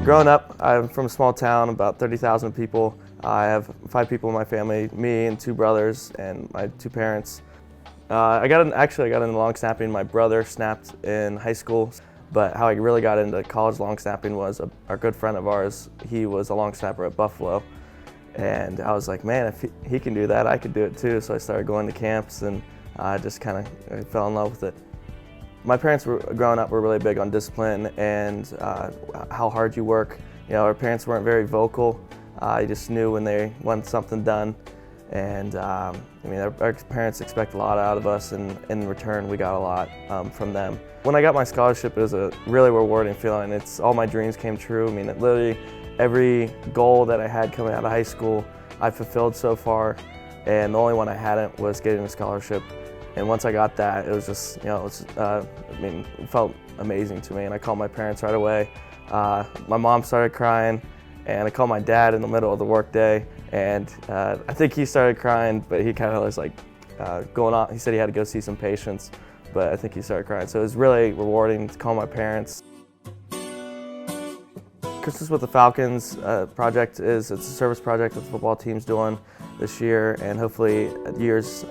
Growing up, I'm from a small town, about 30,000 people. I have 5 people in my family, me and 2 brothers and my 2 parents. I got into long snapping. My brother snapped in high school, but how I really got into college long snapping was a good friend of ours. He was a long snapper at Buffalo, and I was like, man, if he can do that, I could do it too. So I started going to camps, and I just kind of fell in love with it. My parents growing up were really big on discipline and how hard you work. You know, our parents weren't very vocal. You just knew when they wanted something done. And I mean, our parents expect a lot out of us, and in return, we got a lot from them. When I got my scholarship, it was a really rewarding feeling. It's all my dreams came true. I mean, literally every goal that I had coming out of high school, I fulfilled so far, and the only one I hadn't was getting a scholarship. And once I got that, it was just, you know, it felt amazing to me. And I called my parents right away. My mom started crying, and I called my dad in the middle of the workday. And I think he started crying, but he kind of was like going on. He said he had to go see some patients, but I think he started crying. So it was really rewarding to call my parents. Christmas with the Falcons project it's a service project that the football team's doing this year, and hopefully years.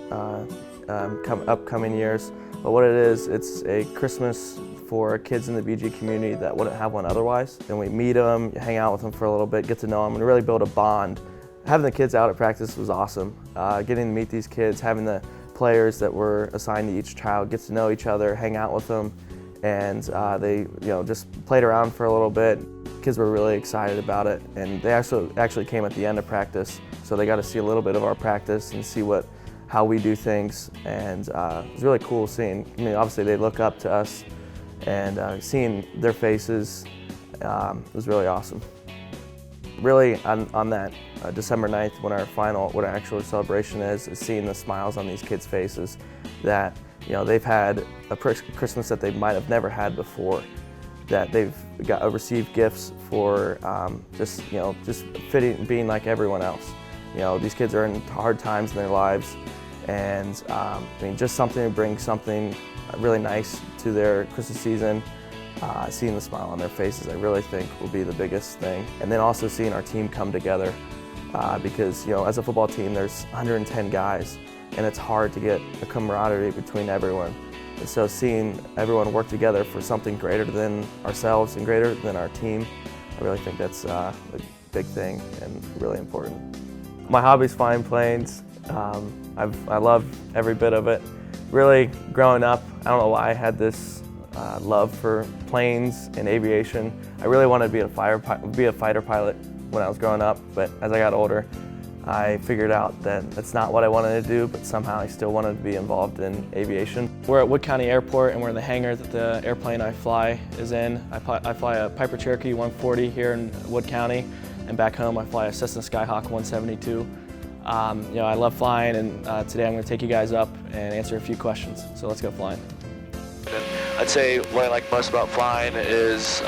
Upcoming years. But what it is, it's a Christmas for kids in the BG community that wouldn't have one otherwise. And we meet them, hang out with them for a little bit, get to know them, and really build a bond. Having the kids out at practice was awesome. Getting to meet these kids, having the players that were assigned to each child get to know each other, hang out with them, and they just played around for a little bit. Kids were really excited about it, and they actually came at the end of practice, so they got to see a little bit of our practice and see how we do things, and it was really cool seeing. I mean, obviously they look up to us, and seeing their faces was really awesome. Really, on that December 9th, when our actual celebration is seeing the smiles on these kids' faces, that they've had a Christmas that they might have never had before, that they've received gifts for just being like everyone else. These kids are in hard times in their lives. And I mean, just something to bring something really nice to their Christmas season, seeing the smile on their faces, I really think will be the biggest thing. And then also seeing our team come together, because as a football team, there's 110 guys, and it's hard to get a camaraderie between everyone. And so seeing everyone work together for something greater than ourselves and greater than our team, I really think that's a big thing and really important. My hobby's flying planes. I love every bit of it. Really, growing up, I don't know why I had this love for planes and aviation. I really wanted to be a fighter pilot when I was growing up, but as I got older, I figured out that that's not what I wanted to do, but somehow I still wanted to be involved in aviation. We're at Wood County Airport, and we're in the hangar that the airplane I fly is in. I fly a Piper Cherokee 140 here in Wood County, and back home I fly a Cessna Skyhawk 172. I love flying, and today I'm going to take you guys up and answer a few questions. So let's go flying. I'd say what I like most about flying is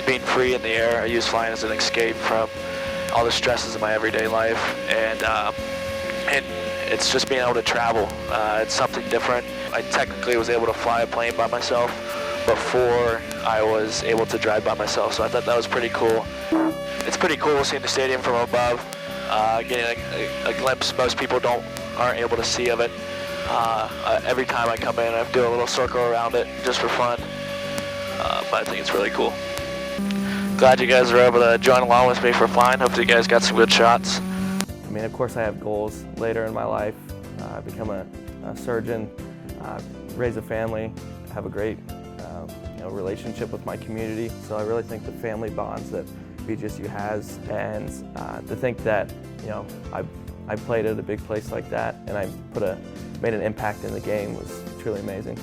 being free in the air. I use flying as an escape from all the stresses of my everyday life, and it's just being able to travel. It's something different. I technically was able to fly a plane by myself before I was able to drive by myself, so I thought that was pretty cool. It's pretty cool seeing the stadium from above. Getting a glimpse most people aren't able to see of it. Every time I come in, I do a little circle around it just for fun. But I think it's really cool. Glad you guys were able to join along with me for flying. Hopefully you guys got some good shots. I mean, of course I have goals later in my life. Become a surgeon, raise a family, have a great relationship with my community. So I really think the family bonds that BGSU has, and to think that I played at a big place like that, and I made an impact in the game was truly amazing.